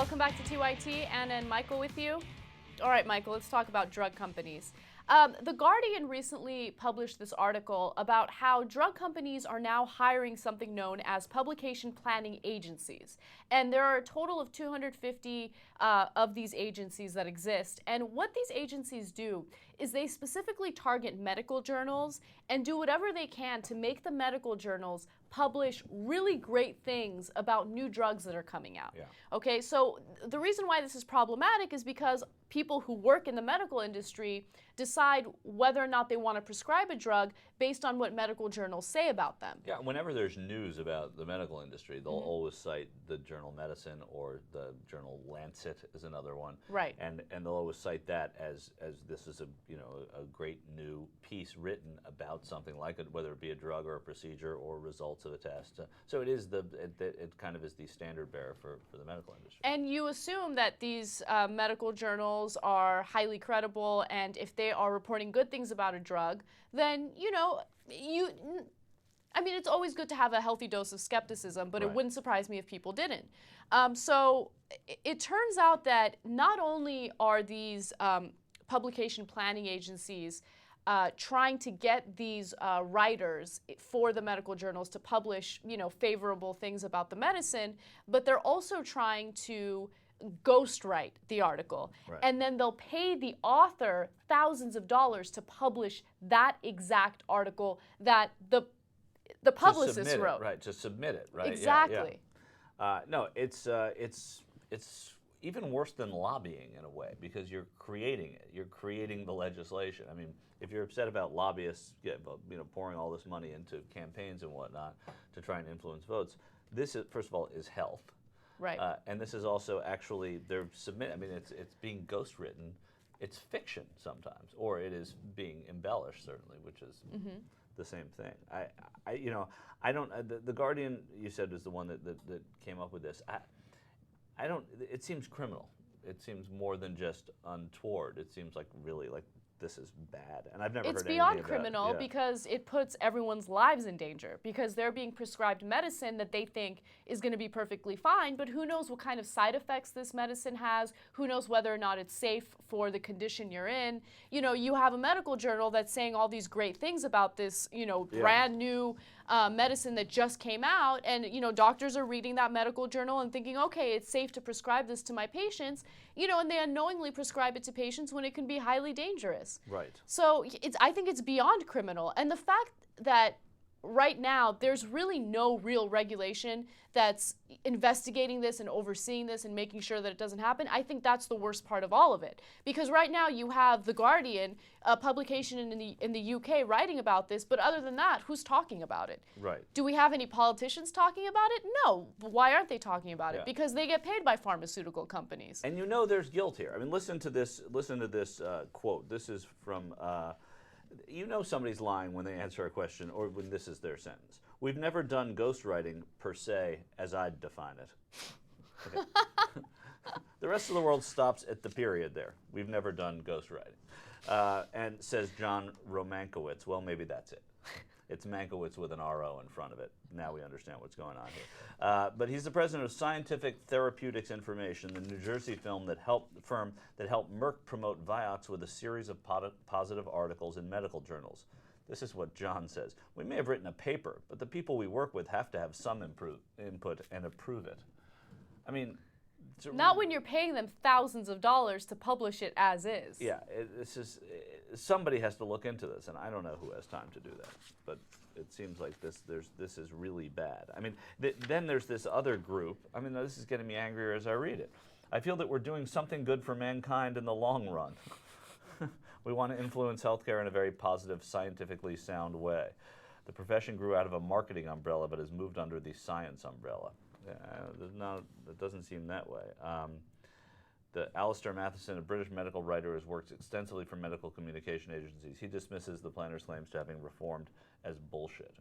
Welcome back to TYT. Anna and Michael with you. All right, Michael, let's talk about drug companies. The Guardian recently published this article about how drug companies are now hiring something known as publication planning agencies. And there are a total of 250 of these agencies that exist. And what these agencies do is they specifically target medical journals and do whatever they can to make the medical journals publish really great things about new drugs that are coming out. Yeah. Okay, so the reason why this is problematic is because people who work in the medical industry decide whether or not they want to prescribe a drug based on what medical journals say about them. Yeah, whenever there's news about the medical industry, they'll always cite the journal Medicine or the journal Lancet is another one. Right. And they'll always cite that as this is a great new piece written about something like it, whether it be a drug or a procedure or results of a test. So it is it kind of is the standard bearer for the medical industry. And you assume that these medical journals are highly credible, and if they are reporting good things about a drug, then I mean, it's always good to have a healthy dose of skepticism, but Right. It wouldn't surprise me if people didn't. So it turns out that not only are these publication planning agencies trying to get these writers for the medical journals to publish, favorable things about the medicine, but they're also trying to ghostwrite the article. Right. And then they'll pay the author thousands of dollars to publish that exact article that the publicist wrote. Right, to submit it, right? Exactly. Yeah. No, it's even worse than lobbying in a way, because you're creating it. You're creating the legislation. I mean, if you're upset about lobbyists, pouring all this money into campaigns and whatnot to try and influence votes, this is, first of all, is health. Right. And this is also actually I mean, it's being ghostwritten. It's fiction sometimes, or it is being embellished, certainly, which is the same thing. I don't. The Guardian, you said, is the one that came up with this. I don't. It seems criminal. It seems more than just untoward. It seems like really like this is bad, and I've never heard anything beyond about criminal it. because it puts everyone's lives in danger, because they're being prescribed medicine that they think is going to be perfectly fine, but who knows what kind of side effects this medicine has, who knows whether or not it's safe for the condition you're in. You have a medical journal that's saying all these great things about this, brand new medicine that just came out, and doctors are reading that medical journal and thinking, okay, it's safe to prescribe this to my patients, and they unknowingly prescribe it to patients when it can be highly dangerous. Right. So I think it's beyond criminal. And the fact that right now there's really no real regulation that's investigating this and overseeing this and making sure that it doesn't happen, I think that's the worst part of all of it. Because right now you have The Guardian, a publication in the UK, writing about this, but other than that, who's talking about it? Right. Do we have any politicians talking about it? No. Why aren't they talking about it? Yeah. Because they get paid by pharmaceutical companies. And there's guilt here. I mean, listen to this quote. This is from, somebody's lying when they answer a question or when this is their sentence. We've never done ghostwriting per se as I'd define it. Okay. The rest of the world stops at the period there. We've never done ghostwriting. And says John Romankowitz. Well, maybe that's it. It's Mankiewicz with an R-O in front of it. Now we understand what's going on here. But he's the president of Scientific Therapeutics Information, the New Jersey firm that helped Merck promote Vioxx with a series of positive articles in medical journals. This is what John says. We may have written a paper, but the people we work with have to have some input and approve it. I mean, not when you're paying them thousands of dollars to publish it as is. Yeah, somebody has to look into this, and I don't know who has time to do that. But it seems like this is really bad. I mean, then there's this other group. I mean, this is getting me angrier as I read it. I feel that we're doing something good for mankind in the long run. We want to influence healthcare in a very positive, scientifically sound way. The profession grew out of a marketing umbrella, but has moved under the science umbrella. It doesn't seem that way. Alistair Matheson, a British medical writer, has worked extensively for medical communication agencies. He dismisses the planner's claims to having reformed as bullshit.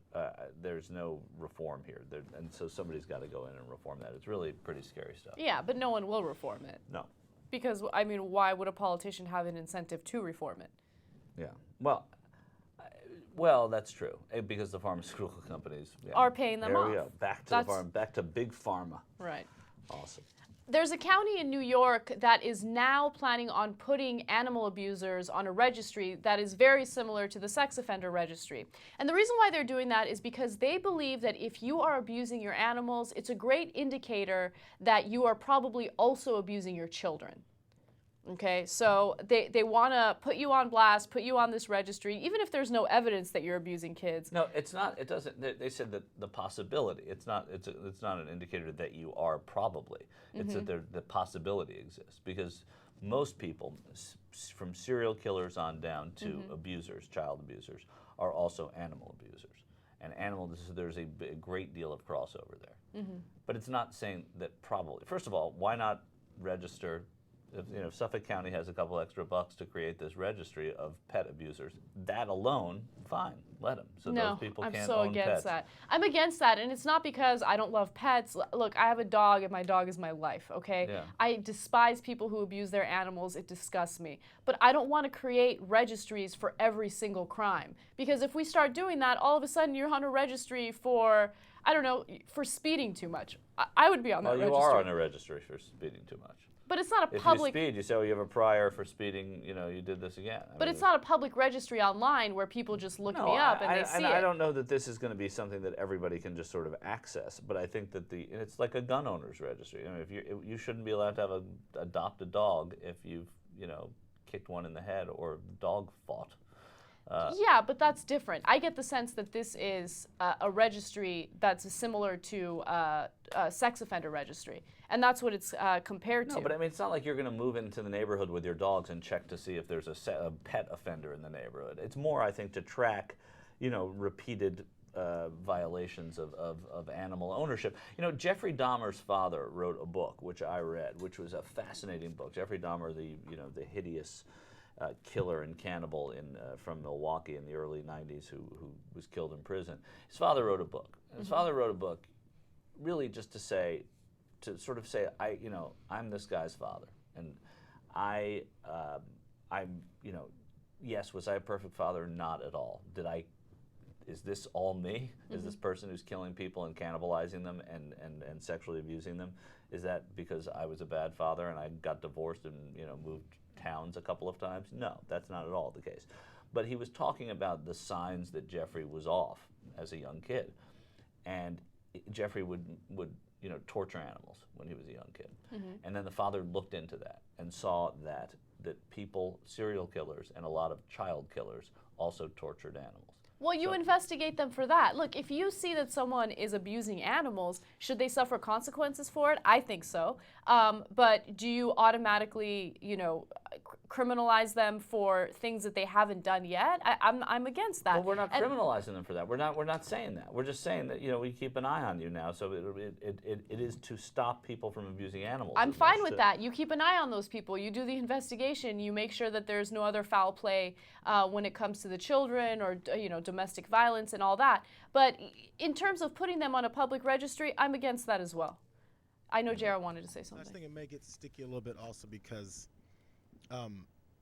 There's no reform here, and so somebody's got to go in and reform that. It's really pretty scary stuff. Yeah, but no one will reform it. No. Because, I mean, why would a politician have an incentive to reform it? Yeah. Well, that's true, because the pharmaceutical companies are paying them off. There we go. Back to big pharma. Right. Awesome. There's a county in New York that is now planning on putting animal abusers on a registry that is very similar to the sex offender registry. And the reason why they're doing that is because they believe that if you are abusing your animals, it's a great indicator that you are probably also abusing your children. Okay, so they want to put you on blast, put you on this registry, even if there's no evidence that you're abusing kids. No, it's not. It doesn't. They said that the possibility. It's not. It's not an indicator that you are probably. It's that the possibility exists because most people, from serial killers on down to abusers, child abusers, are also animal abusers. And there's a great deal of crossover there. But it's not saying that probably. First of all, why not register? If Suffolk County has a couple extra bucks to create this registry of pet abusers, that alone, fine, let them. So No, those people I'm can't so own against pets. that. I'm against that, and it's not because I don't love pets. Look, I have a dog, and my dog is my life, okay? Yeah. I despise people who abuse their animals. It disgusts me. But I don't want to create registries for every single crime. Because if we start doing that, all of a sudden you're on a registry for, I don't know, for speeding too much. I would be on that registry. Well, you are on a registry for speeding too much. But it's not a If public... you speed, you say, oh, you have a prior for speeding, you did this again. But it's not a public registry online where people just look me up and they see it. I don't know that this is going to be something that everybody can just sort of access, but I think that it's like a gun owner's registry. If you shouldn't be allowed to adopt a dog if you've, kicked one in the head or dog fought. Yeah, but that's different. I get the sense that this is a registry that's similar to a sex offender registry, and that's what it's compared to. No, but I mean, it's not like you're going to move into the neighborhood with your dogs and check to see if there's a pet offender in the neighborhood. It's more, I think, to track, repeated violations of animal ownership. Jeffrey Dahmer's father wrote a book, which I read, which was a fascinating book. Jeffrey Dahmer, the hideous killer and cannibal from Milwaukee in the early 90s who was killed in prison. His father wrote a book. And his father wrote a book really just to sort of say, I'm this guy's father. And yes, was I a perfect father? Not at all. Is this all me? Is this person who's killing people and cannibalizing them and sexually abusing them? Is that because I was a bad father and I got divorced and moved towns a couple of times? No, that's not at all the case. But he was talking about the signs that Jeffrey was off as a young kid. And Jeffrey would torture animals when he was a young kid. And then the father looked into that and saw that people, serial killers and a lot of child killers also tortured animals. Well, you investigate them for that. Look, if you see that someone is abusing animals, should they suffer consequences for it? I think so. But do you automatically, criminalize them for things that they haven't done yet? I'm against that. Well, we're not criminalizing them for that. We're not saying that. We're just saying that we keep an eye on you now. So it is to stop people from abusing animals. I'm fine with that. You keep an eye on those people. You do the investigation. You make sure that there's no other foul play when it comes to the children or domestic violence and all that. But in terms of putting them on a public registry, I'm against that as well. I know Jared wanted to say something. I just think it may get sticky a little bit also because a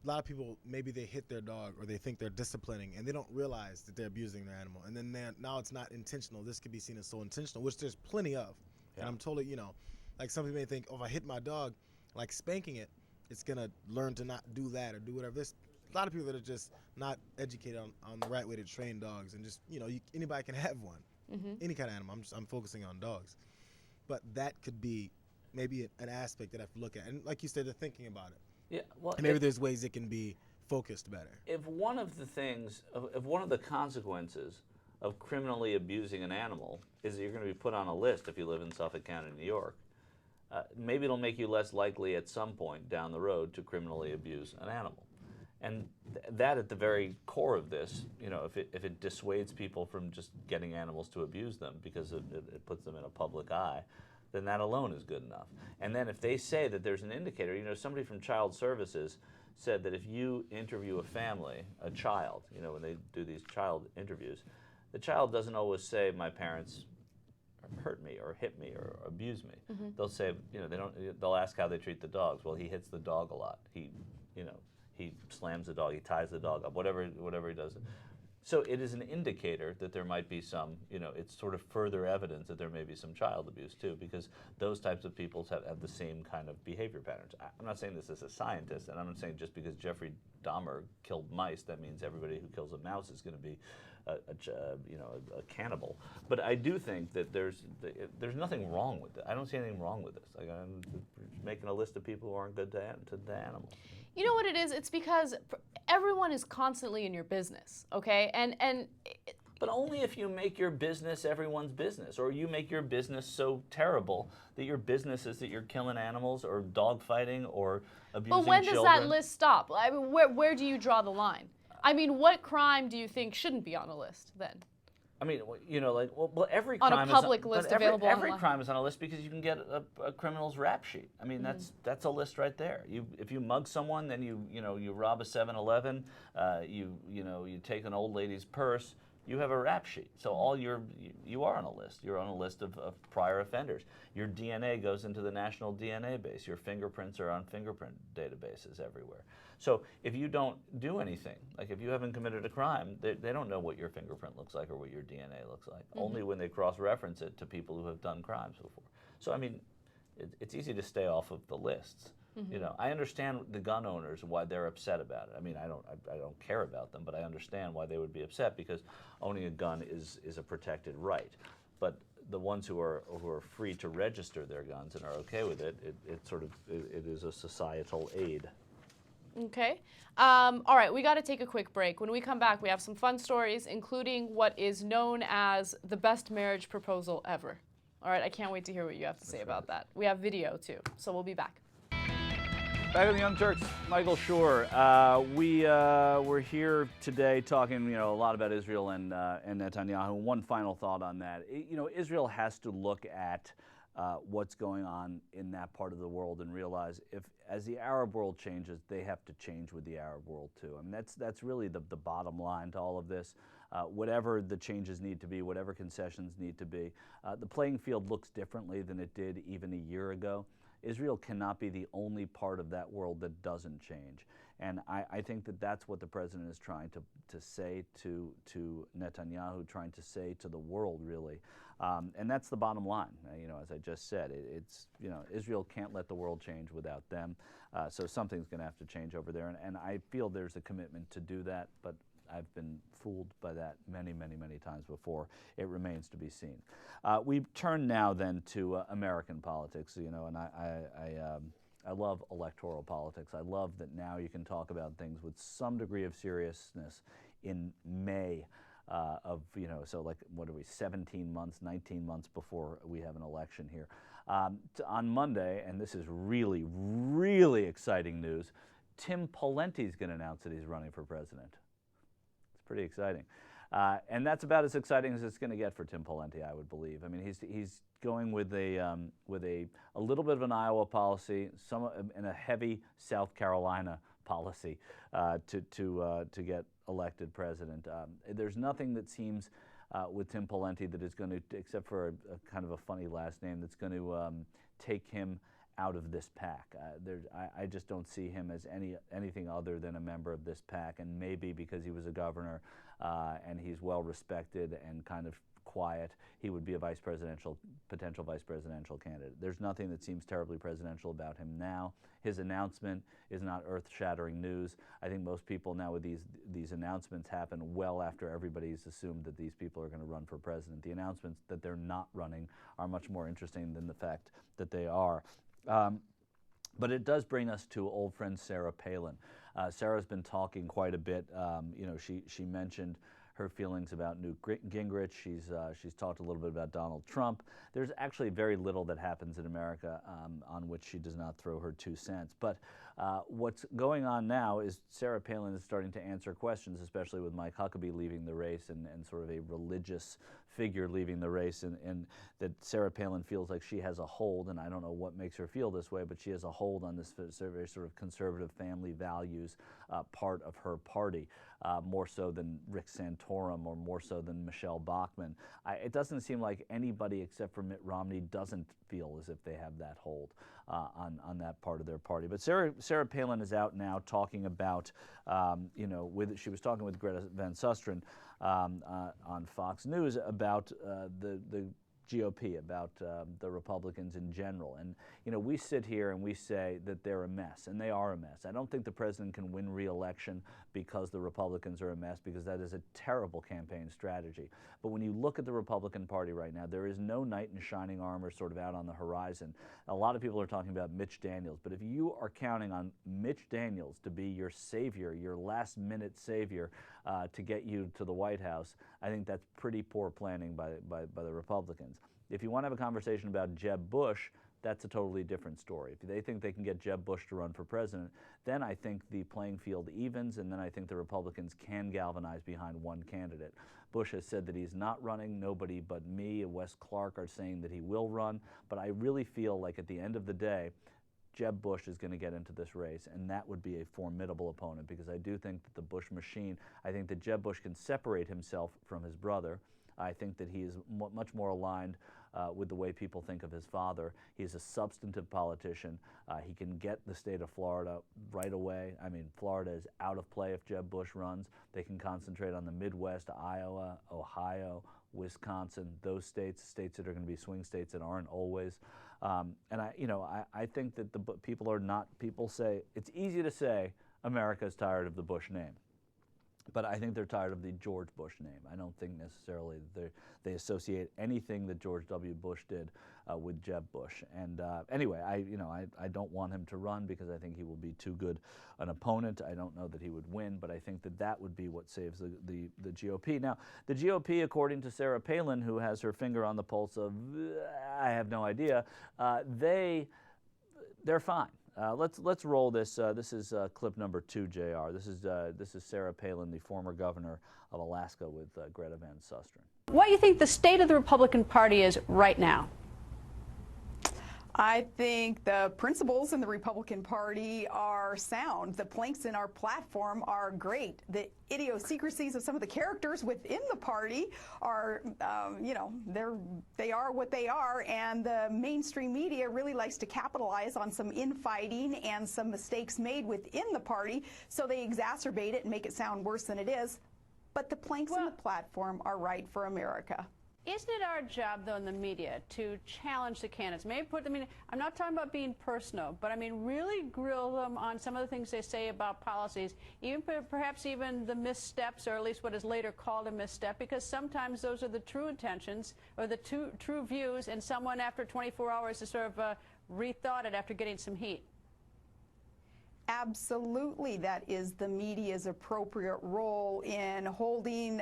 lot of people, maybe they hit their dog or they think they're disciplining and they don't realize that they're abusing their animal. And then now it's not intentional. This could be seen as so intentional, which there's plenty of. Yeah. And I'm totally, like some people may think, oh, if I hit my dog, like spanking it, it's going to learn to not do that or do whatever. There's a lot of people that are just not educated on the right way to train dogs. And just, anybody can have one, any kind of animal. I'm focusing on dogs. But that could be maybe an aspect that I have to look at. And like you said, they're thinking about it. Yeah, well, and maybe there's ways it can be focused better. If one of the consequences of criminally abusing an animal is that you're going to be put on a list if you live in Suffolk County, New York, maybe it'll make you less likely at some point down the road to criminally abuse an animal. And that at the very core of this, if it dissuades people from just getting animals to abuse them because it puts them in a public eye, then that alone is good enough. And then if they say that there's an indicator, somebody from Child Services said that if you interview a family, a child, when they do these child interviews, the child doesn't always say, my parents hurt me or hit me or abuse me. They'll say, they'll ask how they treat the dogs. Well, he hits the dog a lot. He slams the dog, he ties the dog up, whatever he does. So it is an indicator that there might be some, it's sort of further evidence that there may be some child abuse too, because those types of people have the same kind of behavior patterns. I'm not saying this as a scientist, and I'm not saying just because Jeffrey Dahmer killed mice, that means everybody who kills a mouse is going to be a cannibal. But I do think that there's nothing wrong with it. I don't see anything wrong with this. Like, I'm making a list of people who aren't good to the animals. You know what it is? It's because everyone is constantly in your business, okay? But only if you make your business everyone's business, or you make your business so terrible that your business is that you're killing animals or dogfighting or abusing children. But when does that list stop? I mean, where do you draw the line? I mean, what crime do you think shouldn't be on a list then? I mean, every on crime a public is list available available every crime is on a list because you can get a criminal's rap sheet. I mean, that's a list right there. If you mug someone, then you rob a 7-Eleven, you take an old lady's purse, you have a rap sheet. So you are on a list. You're on a list of prior offenders. Your DNA goes into the national DNA base. Your fingerprints are on fingerprint databases everywhere. So if you don't do anything, like if you haven't committed a crime, they don't know what your fingerprint looks like or what your DNA looks like. Only when they cross-reference it to people who have done crimes before. So I mean, it's easy to stay off of the lists. I understand the gun owners and why they're upset about it. I mean, I don't care about them, but I understand why they would be upset, because owning a gun is a protected right. But the ones who are free to register their guns and are okay with it, it is a societal aid. Okay. All right, we got to take a quick break. When we come back, we have some fun stories, including what is known as the best marriage proposal ever. All right, I can't wait to hear what you have to say about that. We have video, too, so we'll be back. Back on the Young Turks, Michael Schur. We're here today talking, a lot about Israel and Netanyahu. One final thought on that. Israel has to look at what's going on in that part of the world and realize as the Arab world changes, they have to change with the Arab world too. I mean, that's really the bottom line to all of this. Whatever the changes need to be, whatever concessions need to be, the playing field looks differently than it did even a year ago. Israel cannot be the only part of that world that doesn't change. And I think that's what the president is trying to say to Netanyahu, trying to say to the world, really. And that's the bottom line. As I just said, Israel can't let the world change without them. So something's going to have to change over there. And I feel there's a commitment to do that, but I've been fooled by that many, many, many times before. It remains to be seen. We turn now then to American politics, and I love electoral politics. I love that now you can talk about things with some degree of seriousness in May so like, what are we, 17 months, 19 months before we have an election here. On Monday, and this is really, really exciting news, Tim Pawlenty is going to announce that he's running for president. Pretty exciting. And that's about as exciting as it's going to get for Tim Pawlenty, I would believe. I mean, he's going with a little bit of an Iowa policy, and a heavy South Carolina policy to get elected president. There's nothing that seems with Tim Pawlenty that is going to, except for a kind of a funny last name, that's going to take him out of this pack. I just don't see him as anything other than a member of this pack, and maybe because he was a governor and he's well respected and kind of quiet, he would be a potential vice presidential candidate. There's nothing that seems terribly presidential about him now. His announcement is not earth-shattering news. I think most people now, with these announcements, happen well after everybody's assumed that these people are going to run for president. The announcements that they're not running are much more interesting than the fact that they are. But it does bring us to old friend Sarah Palin. Sarah's been talking quite a bit. She mentioned her feelings about Newt Gingrich. She's talked a little bit about Donald Trump. There's actually very little that happens in America on which she does not throw her 2 cents. But what's going on now is Sarah Palin is starting to answer questions, especially with Mike Huckabee leaving the race and sort of a religious figure leaving the race, and that Sarah Palin feels like she has a hold, and I don't know what makes her feel this way, but she has a hold on this very sort of conservative family values part of her party, more so than Rick Santorum or more so than Michelle Bachmann. It doesn't seem like anybody except for Mitt Romney doesn't feel as if they have that hold on that part of their party. But Sarah Palin is out now talking about, she was talking with Greta Van Susteren on Fox News about the GOP, about the Republicans in general. And, we sit here and we say that they're a mess, and they are a mess. I don't think the president can win re-election because the Republicans are a mess, because that is a terrible campaign strategy. But when you look at the Republican Party right now, there is no knight in shining armor sort of out on the horizon. A lot of people are talking about Mitch Daniels, but if you are counting on Mitch Daniels to be your savior, your last-minute savior to get you to the White House, I think that's pretty poor planning by the Republicans. If you want to have a conversation about Jeb Bush, that's a totally different story. If they think they can get Jeb Bush to run for president, then I think the playing field evens, and then I think the Republicans can galvanize behind one candidate. Bush has said that he's not running. Nobody but me and Wes Clark are saying that he will run, but I really feel like at the end of the day, Jeb Bush is going to get into this race, and that would be a formidable opponent, because I do think that the Bush machine, I think that Jeb Bush can separate himself from his brother. I think that he is much more aligned with the way people think of his father. He's a substantive politician. He can get the state of Florida right away. I mean, Florida is out of play if Jeb Bush runs. They can concentrate on the Midwest, Iowa, Ohio, Wisconsin, those states that are going to be swing states that aren't always. And I think that people say, it's easy to say America's tired of the Bush name. But I think they're tired of the George Bush name. I don't think necessarily they associate anything that George W. Bush did with Jeb Bush. And anyway, I don't want him to run because I think he will be too good an opponent. I don't know that he would win, but I think that would be what saves the GOP. Now, the GOP, according to Sarah Palin, who has her finger on the pulse of, I have no idea, they're fine. Let's roll this. This is clip number 2, JR. This is Sarah Palin, the former governor of Alaska, with Greta Van Susteren. What do you think the state of the Republican Party is right now? I think the principles in the Republican Party are sound. The planks in our platform are great. The idiosyncrasies of some of the characters within the party are, they are what they are, and the mainstream media really likes to capitalize on some infighting and some mistakes made within the party, so they exacerbate it and make it sound worse than it is. But the planks in the platform are right for America. Isn't it our job, though, in the media to challenge the candidates? Maybe I'm not talking about being personal, but I mean really grill them on some of the things they say about policies, even perhaps even the missteps, or at least what is later called a misstep, because sometimes those are the true intentions or the true views, and someone after 24 hours has sort of rethought it after getting some heat. Absolutely, that is the media's appropriate role in holding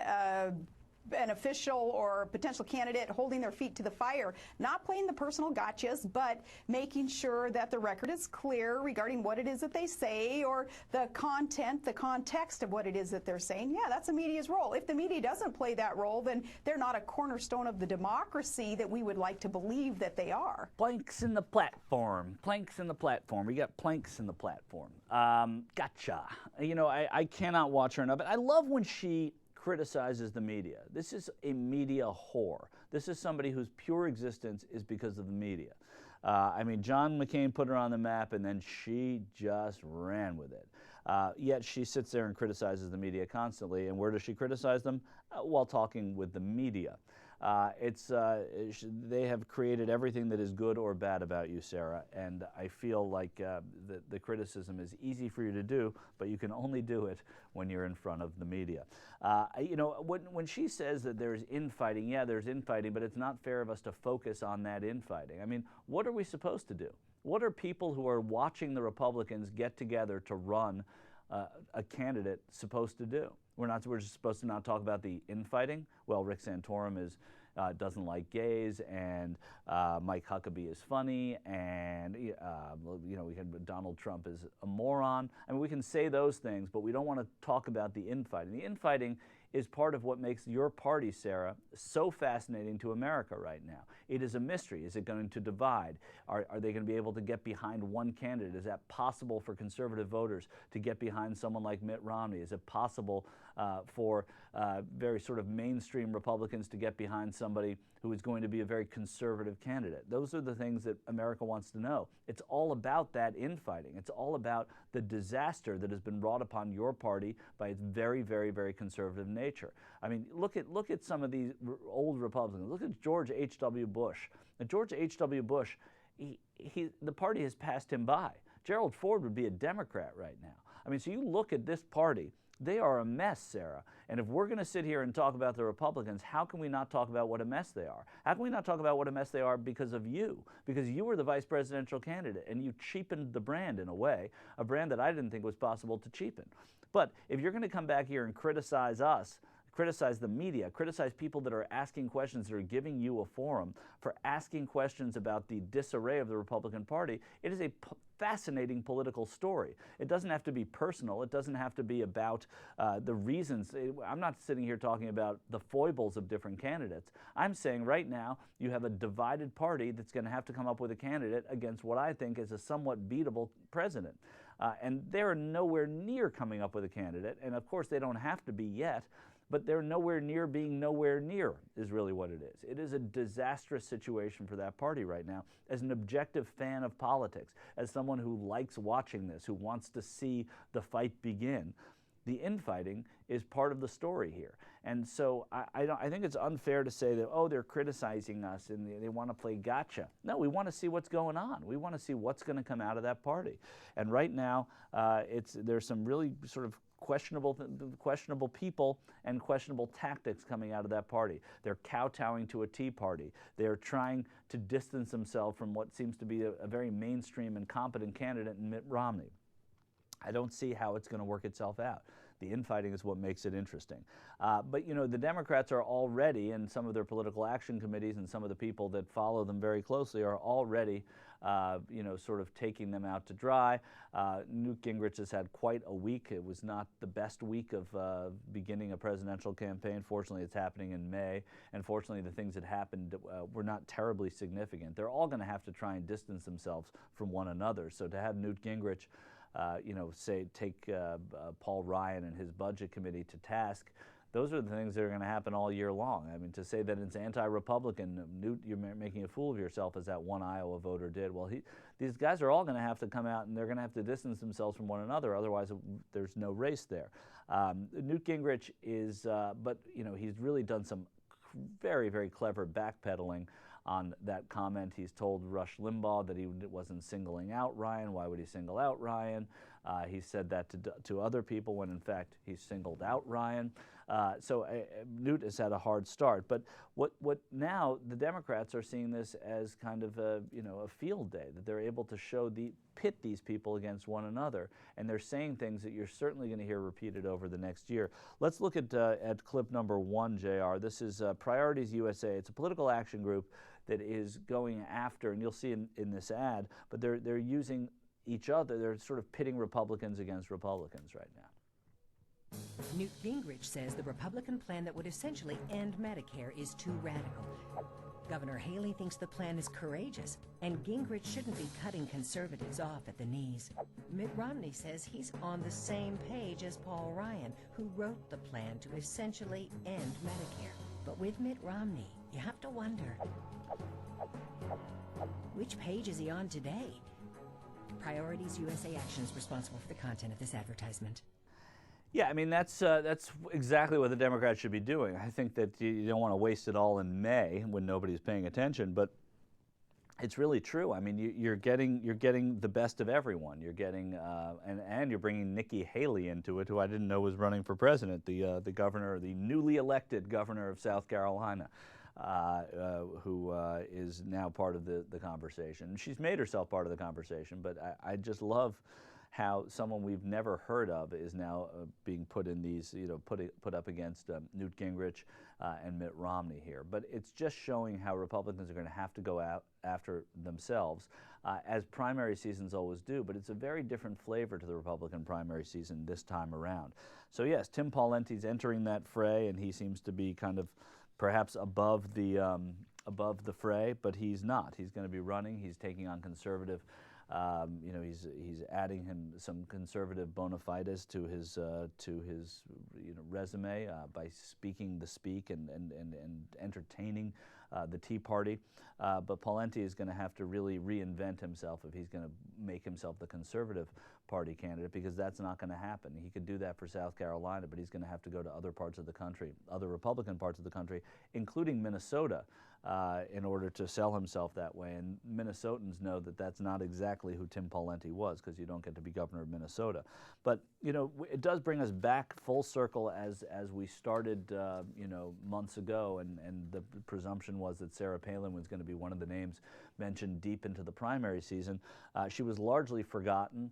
an official or potential candidate, holding their feet to the fire, not playing the personal gotchas, but making sure that the record is clear regarding what it is that they say, or the content, the context of what it is that they're saying. Yeah, that's the media's role. If the media doesn't play that role, then they're not a cornerstone of the democracy that we would like to believe that they are. Planks in the platform. Planks in the platform. We got planks in the platform. Gotcha. I cannot watch her enough. But I love when she criticizes the media. This is a media whore. This is somebody whose pure existence is because of the media. John McCain put her on the map, and then she just ran with it. Yet she sits there and criticizes the media constantly. And where does she criticize them? While talking with the media. They have created everything that is good or bad about you, Sarah, and I feel like the criticism is easy for you to do, but you can only do it when you're in front of the media. When she says that there's infighting, yeah, there's infighting, but it's not fair of us to focus on that infighting. I mean, what are we supposed to do? What are people who are watching the Republicans get together to run a candidate supposed to do? We're just supposed to not talk about the infighting? Well, Rick Santorum doesn't like gays, and Mike Huckabee is funny, and Donald Trump is a moron. I mean, we can say those things, but we don't want to talk about the infighting. The infighting is part of what makes your party, Sarah, so fascinating to America right now. It is a mystery. Is it going to divide? Are they going to be able to get behind one candidate? Is that possible for conservative voters to get behind someone like Mitt Romney? Is it possible for very sort of mainstream Republicans to get behind somebody who is going to be a very conservative candidate? Those are the things that America wants to know. It's all about that infighting. It's all about the disaster that has been brought upon your party by its very, very, very conservative nature. I mean, look at some of these old Republicans. Look at George H.W. Bush. Now, George H.W. Bush, the party has passed him by. Gerald Ford would be a Democrat right now. I mean, so you look at this party, they are a mess, Sarah. And if we're going to sit here and talk about the Republicans, how can we not talk about what a mess they are? How can we not talk about what a mess they are because of you? Because you were the vice presidential candidate and you cheapened the brand in a way, a brand that I didn't think was possible to cheapen. But if you're going to come back here and criticize us, criticize the media, criticize people that are asking questions, that are giving you a forum for asking questions about the disarray of the Republican Party, it is a fascinating political story. It doesn't have to be personal. It doesn't have to be about the reasons. I'm not sitting here talking about the foibles of different candidates. I'm saying right now you have a divided party that's going to have to come up with a candidate against what I think is a somewhat beatable president. And they're nowhere near coming up with a candidate. And of course, they don't have to be yet. But they're nowhere near being nowhere near is really what it is. It is a disastrous situation for that party right now. As an objective fan of politics, as someone who likes watching this, who wants to see the fight begin, the infighting is part of the story here. And so I think it's unfair to say that, oh, they're criticizing us and they want to play gotcha. No, we want to see what's going on. We want to see what's going to come out of that party. And right now, there's some really sort of questionable people and questionable tactics coming out of that party. They're kowtowing to a Tea Party. They're trying to distance themselves from what seems to be a very mainstream and competent candidate in Mitt Romney. I don't see how it's going to work itself out. The infighting is what makes it interesting. But, you know, the Democrats are already, and some of their political action committees and some of the people that follow them very closely are already, you know, sort of taking them out to dry. Newt Gingrich has had quite a week. It was not the best week of beginning a presidential campaign. Fortunately, it's happening in May. And fortunately, the things that happened were not terribly significant. They're all going to have to try and distance themselves from one another. So to have Newt Gingrich you know, take Paul Ryan and his budget committee to task, those are the things that are going to happen all year long. I mean, to say that it's anti-Republican, Newt, you're making a fool of yourself, as that one Iowa voter did. Well, these guys are all going to have to come out and they're going to have to distance themselves from one another. Otherwise, there's no race there. Newt Gingrich is, but you know, he's really done some very, very clever backpedaling on that comment. He's told Rush Limbaugh that he wasn't singling out Ryan. Why would he single out Ryan? He said that to other people when in fact he singled out Ryan. So Newt has had a hard start. But what now the Democrats are seeing this as kind of a, you know, a field day, that they're able to pit these people against one another, and they're saying things that you're certainly going to hear repeated over the next year. Let's look at clip number 1, JR. This is Priorities USA. It's a political action group that is going after, and you'll see in this ad, but they're using each other. They're sort of pitting Republicans against Republicans right now. Newt Gingrich says the Republican plan that would essentially end Medicare is too radical. Governor Haley thinks the plan is courageous, and Gingrich shouldn't be cutting conservatives off at the knees. Mitt Romney says he's on the same page as Paul Ryan, who wrote the plan to essentially end Medicare. But with Mitt Romney, you have to wonder, which page is he on today? Priorities USA Action is responsible for the content of this advertisement. Yeah, I mean, that's exactly what the Democrats should be doing. I think that you don't want to waste it all in May when nobody's paying attention, but it's really true. I mean, you're getting the best of everyone. You're getting and you're bringing Nikki Haley into it, who I didn't know was running for president, the governor, the newly elected governor of South Carolina, who is now part of the conversation. She's made herself part of the conversation, but I just love how someone we've never heard of is now being put in these, you know, put up against Newt Gingrich and Mitt Romney here. But it's just showing how Republicans are going to have to go out after themselves, as primary seasons always do. But it's a very different flavor to the Republican primary season this time around. So yes, Tim Pawlenty's entering that fray, and he seems to be kind of perhaps above the fray, but he's not. He's going to be running. He's taking on conservative. You know, he's adding some conservative bona fides to his you know, resume by speaking the speak and entertaining the Tea Party. But Pawlenty is going to have to really reinvent himself if he's going to make himself the Conservative Party candidate, because that's not going to happen. He could do that for South Carolina, but he's going to have to go to other parts of the country, other Republican parts of the country, including Minnesota, in order to sell himself that way. And Minnesotans know that that's not exactly who Tim Pawlenty was, because you don't get to be governor of Minnesota. But, you know, it does bring us back full circle as we started, you know, months ago, and the presumption was that Sarah Palin was going to be one of the names mentioned deep into the primary season. She was largely forgotten.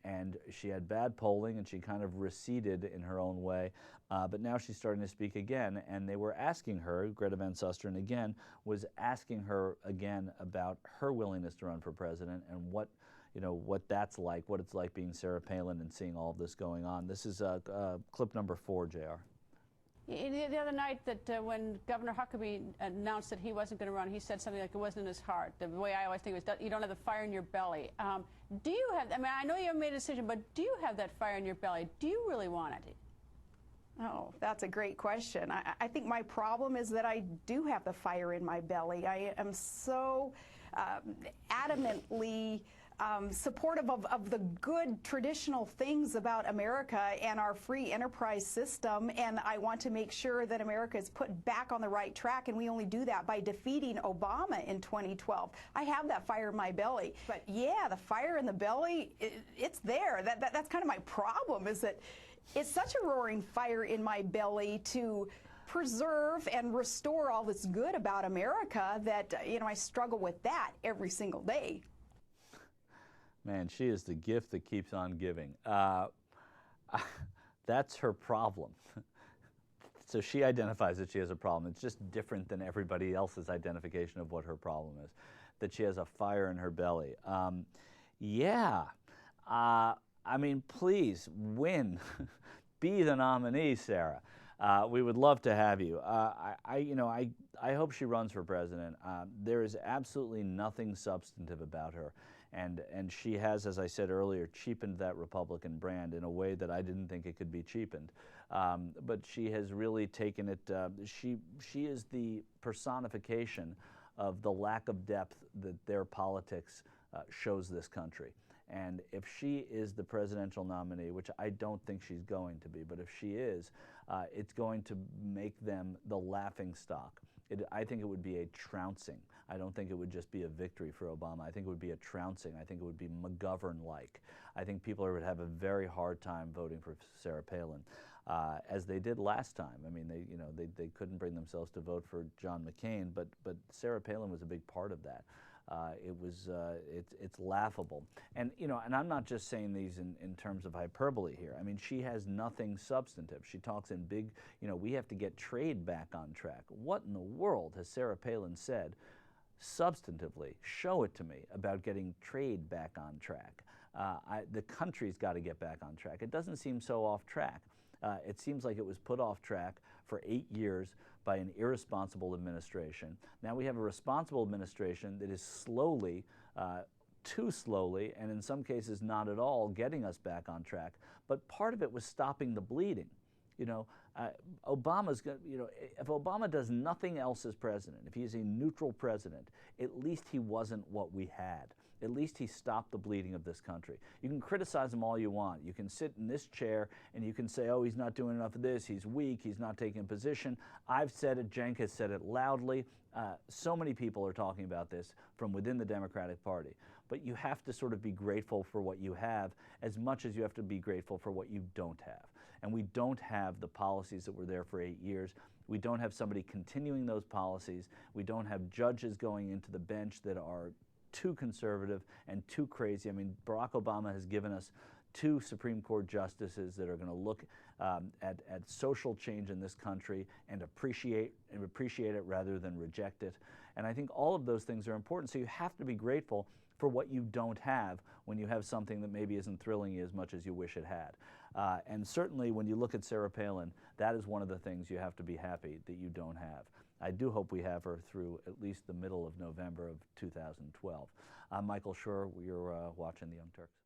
And she had bad polling, and she kind of receded in her own way. But now she's starting to speak again, and they were asking her, Greta Van Susteren again, was asking her again about her willingness to run for president and what, you know, what that's like, what it's like being Sarah Palin and seeing all of this going on. This is clip number 4, JR. The other night, that when Governor Huckabee announced that he wasn't going to run, he said something like it wasn't in his heart. The way I always think was that you don't have the fire in your belly. Do you have, I mean, I know you haven't made a decision, but do you have that fire in your belly? Do you really want it? Oh, that's a great question. I think my problem is that I do have the fire in my belly. I am so adamantly supportive of the good traditional things about America and our free enterprise system, and I want to make sure that America is put back on the right track, and we only do that by defeating Obama in 2012. I have that fire in my belly, but yeah, the fire in the belly, it's there. That's kind of my problem, is that it's such a roaring fire in my belly to preserve and restore all that's good about America that, you know, I struggle with that every single day. Man, she is the gift that keeps on giving. That's her problem. So she identifies that she has a problem. It's just different than everybody else's identification of what her problem is, that she has a fire in her belly. Yeah. I mean, please win. Be the nominee, Sarah. We would love to have you. I hope she runs for president. There is absolutely nothing substantive about her. And she has, as I said earlier, cheapened that Republican brand in a way that I didn't think it could be cheapened. But she has really taken it, she is the personification of the lack of depth that their politics shows this country. And if she is the presidential nominee, which I don't think she's going to be, but if she is, it's going to make them the laughing stock. I think it would be a trouncing. I don't think it would just be a victory for Obama. I think it would be a trouncing. I think it would be McGovern-like. I think people would have a very hard time voting for Sarah Palin, as they did last time. I mean, they couldn't bring themselves to vote for John McCain, but Sarah Palin was a big part of that. It's laughable. And, you know, and I'm not just saying these in terms of hyperbole here. I mean, she has nothing substantive. She talks in big, you know, we have to get trade back on track. What in the world has Sarah Palin said substantively, show it to me, about getting trade back on track? The country's got to get back on track. It doesn't seem so off track. It seems like it was put off track for 8 years by an irresponsible administration. Now we have a responsible administration that is slowly, too slowly, and in some cases not at all, getting us back on track. But part of it was stopping the bleeding. You know, Obama's going, you know, if Obama does nothing else as president, if he's a neutral president, at least he wasn't what we had. At least he stopped the bleeding of this country. You can criticize him all you want. You can sit in this chair and you can say, oh, he's not doing enough of this, he's weak, he's not taking a position. I've said it, Cenk has said it loudly. So many people are talking about this from within the Democratic Party. But you have to sort of be grateful for what you have as much as you have to be grateful for what you don't have. And we don't have the policies that were there for 8 years. We don't have somebody continuing those policies. We don't have judges going into the bench that are too conservative and too crazy. I mean, Barack Obama has given us 2 Supreme Court justices that are going to look at social change in this country and appreciate it rather than reject it. And I think all of those things are important. So you have to be grateful for what you don't have when you have something that maybe isn't thrilling you as much as you wish it had. And certainly when you look at Sarah Palin, that is one of the things you have to be happy that you don't have. I do hope we have her through at least the middle of November of 2012. I'm Michael Schur. You're watching The Young Turks.